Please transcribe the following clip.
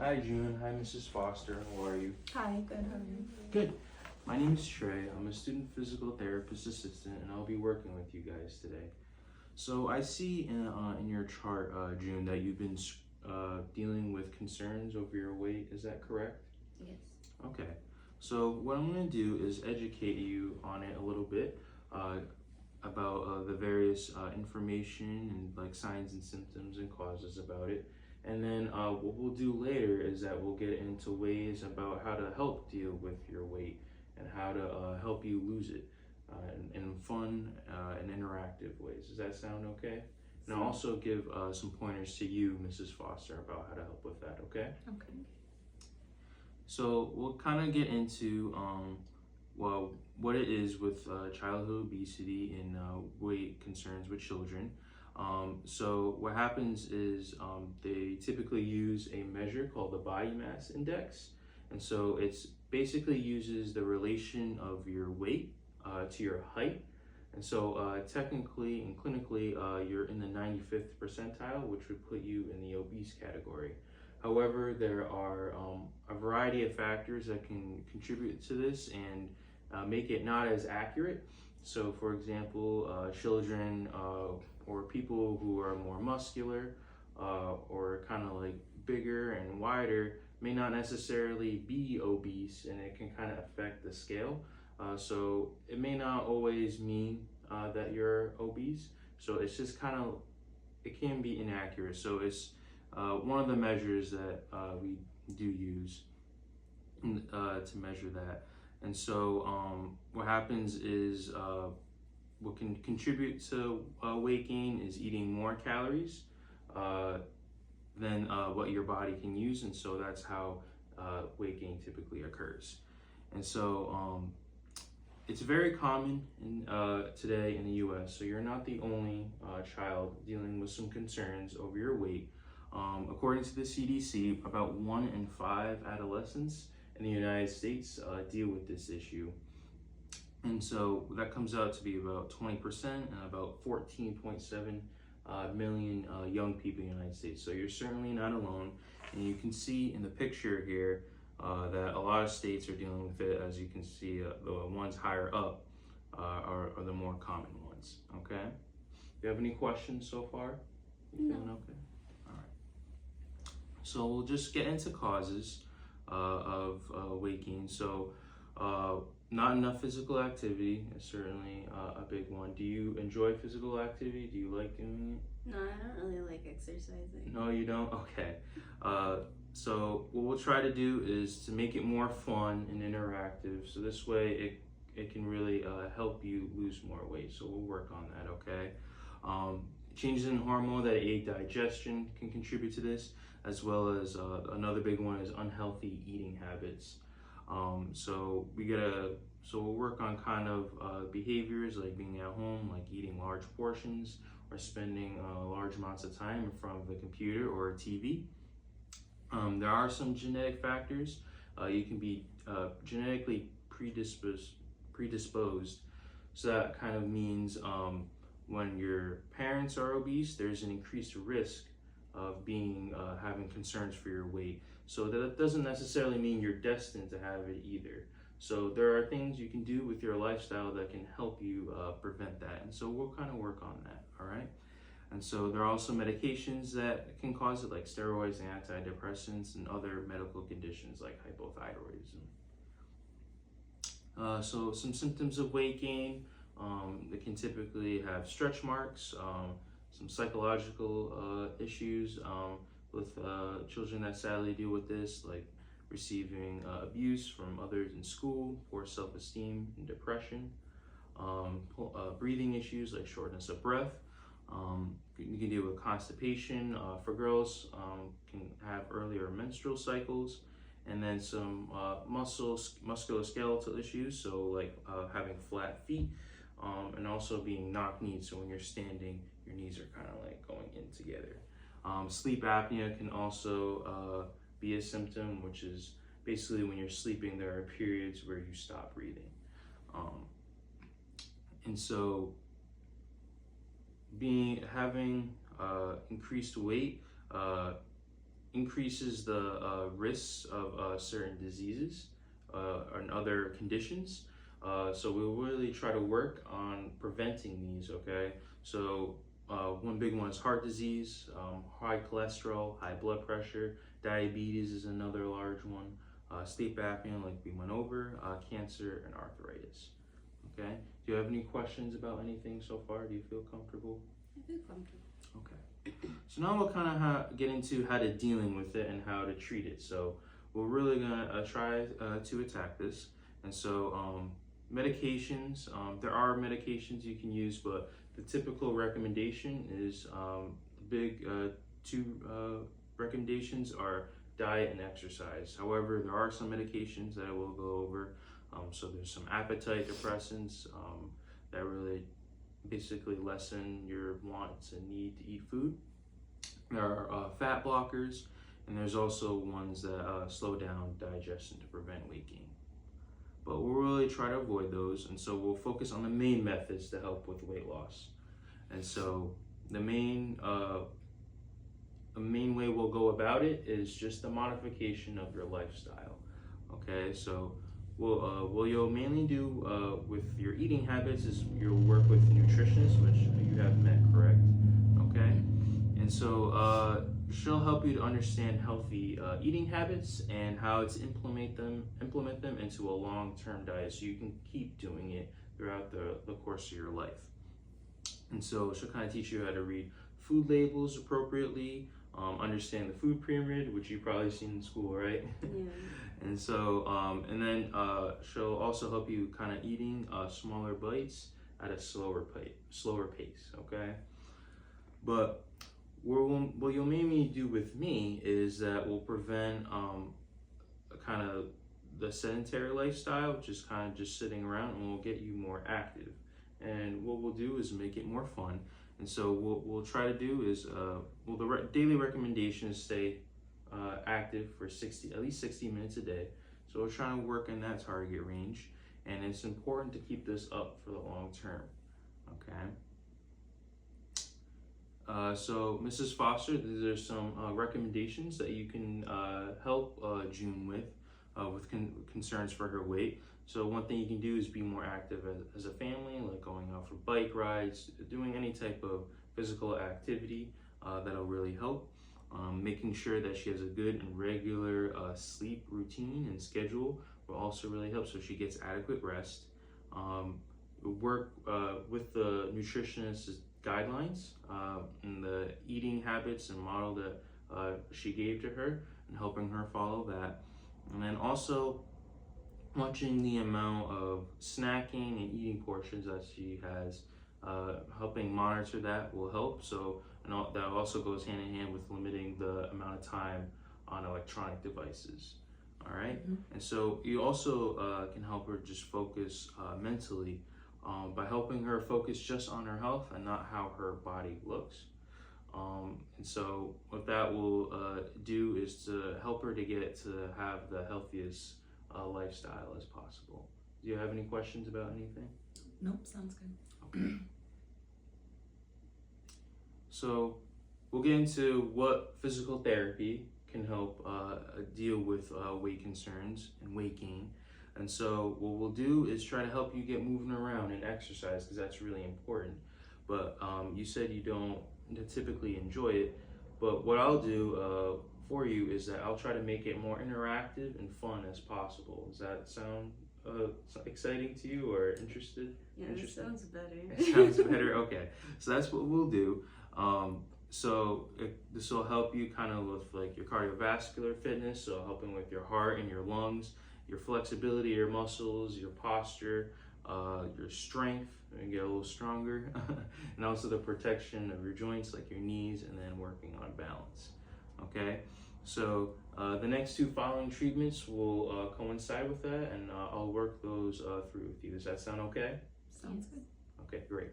Hi June, hi Mrs. Foster, how are you? Hi, good, how are you? Good. My name is Trey, I'm a student physical therapist assistant and I'll be working with you guys today. So I see in your chart, June, that you've been dealing with concerns over your weight, is that correct? Yes. Okay, so what I'm going to do is educate you on it a little bit about the various information and like signs and symptoms and causes about it. And then what we'll do later is that we'll get into ways about how to help deal with your weight and how to help you lose it in fun and interactive ways. Does that sound okay? And I'll also give some pointers to you, Mrs. Foster, about how to help with that, okay? Okay. So we'll kind of get into well, what it is with childhood obesity and weight concerns with children. So what happens is they typically use a measure called the body mass index. And so it's basically uses the relation of your weight to your height. And so technically and clinically, you're in the 95th percentile, which would put you in the obese category. However, there are a variety of factors that can contribute to this and make it not as accurate. So for example, children or people who are more muscular or kind of like bigger and wider may not necessarily be obese, and it can kind of affect the scale. So it may not always mean that you're obese. So it's just kind of, it can be inaccurate. So it's one of the measures that we do use to measure that. And so what happens is what can contribute to weight gain is eating more calories than what your body can use. And so that's how weight gain typically occurs. And so it's very common today in the US. So you're not the only child dealing with some concerns over your weight. According to the CDC, about 1 in 5 adolescents in the United States deal with this issue. And so that comes out to be about 20% and about 14.7 million young people in the United States. So you're certainly not alone. And you can see in the picture here that a lot of states are dealing with it. As you can see, the ones higher up are the more common ones, okay? Do you have any questions so far? You feeling okay? All right. So we'll just get into causes of weight gain. So not enough physical activity is certainly a big one. Do you enjoy physical activity? Do you like doing it? No, I don't really like exercising. No, you don't? Okay. So what we'll try to do is to make it more fun and interactive. So this way it can really help you lose more weight. So we'll work on that, okay? Changes in hormone that aid digestion can contribute to this, as well as another big one is unhealthy eating habits. So we'll work on kind of behaviors like being at home, like eating large portions or spending large amounts of time in front of the computer or TV. There are some genetic factors. You can be genetically predisposed. So that kind of means when your parents are obese, there's an increased risk of having concerns for your weight. So that doesn't necessarily mean you're destined to have it either. So there are things you can do with your lifestyle that can help you prevent that. And so we'll kind of work on that, all right? And so there are also medications that can cause it, like steroids and antidepressants and other medical conditions like hypothyroidism. So some symptoms of weight gain, they can typically have stretch marks, some psychological issues with children that sadly deal with this, like receiving abuse from others in school, poor self-esteem and depression, breathing issues like shortness of breath. You can deal with constipation. For girls, can have earlier menstrual cycles, and then some musculoskeletal issues, so like having flat feet, and also being knock-kneed. So when you're standing, your knees are kind of like going in together. Sleep apnea can also be a symptom, which is basically when you're sleeping, there are periods where you stop breathing. And so having increased weight increases the risks of certain diseases and other conditions. So we'll really try to work on preventing these, okay? So one big one is heart disease, high cholesterol, high blood pressure, diabetes is another large one, sleep apnea like we went over, cancer, and arthritis, okay? Do you have any questions about anything so far? Do you feel comfortable? I feel comfortable. Okay. So now we'll kind of get into how to dealing with it and how to treat it. So we're really gonna try to attack this. And so medications, there are medications you can use, but the typical recommendation is big two recommendations are diet and exercise. However, there are some medications that I will go over. So there's some appetite depressants that really basically lessen your wants and need to eat food. There are fat blockers, and there's also ones that slow down digestion to prevent weight gain. But we'll really try to avoid those, and so we'll focus on the main methods to help with weight loss. And so the main way we'll go about it is just the modification of your lifestyle. Okay, so what you'll mainly do with your eating habits is you'll work with nutritionists, which you have met, correct? Okay, and so she'll help you to understand healthy eating habits and how to implement them into a long-term diet, so you can keep doing it throughout the course of your life. And so she'll kind of teach you how to read food labels appropriately, understand the food pyramid, which you've probably seen in school, right? Yeah. And so, and then she'll also help you kind of eating smaller bites at a slower pace, okay? But what you'll mainly do with me is that we'll prevent kind of the sedentary lifestyle, which is kind of just sitting around, and we'll get you more active. And what we'll do is make it more fun. And so what we'll try to do is, the daily recommendation is stay active for at least 60 minutes a day. So we're trying to work in that target range, and it's important to keep this up for the long term, okay? So Mrs. Foster, these are some recommendations that you can help June with concerns for her weight. So one thing you can do is be more active as a family, like going out for bike rides, doing any type of physical activity that'll really help. Making sure that she has a good and regular sleep routine and schedule will also really help, so she gets adequate rest. Work with the nutritionist's guidelines and the eating habits and model that she gave to her, and helping her follow that. And then also watching the amount of snacking and eating portions that she has, helping monitor that will help. So, and that also goes hand in hand with limiting the amount of time on electronic devices. All right. Mm-hmm. And so you also can help her just focus mentally by helping her focus just on her health and not how her body looks. And so what that will do is to help her to get to have the healthiest lifestyle as possible. Do you have any questions about anything? Nope, sounds good. Okay. So we'll get into what physical therapy can help deal with weight concerns and weight gain. And so what we'll do is try to help you get moving around and exercise, because that's really important. But you said you don't typically enjoy it. But what I'll do for you is that I'll try to make it more interactive and fun as possible. Does that sound exciting to you or interested? Yeah, it sounds better. It sounds better? Okay. So that's what we'll do. This will help you kind of with like your cardiovascular fitness, so helping with your heart and your lungs, your flexibility, your muscles, your posture, your strength, and get a little stronger, and also the protection of your joints like your knees, and then working on balance. Okay, so the next two following treatments will coincide with that, and I'll work those through with you. Does that sound okay? Sounds good. Okay, great.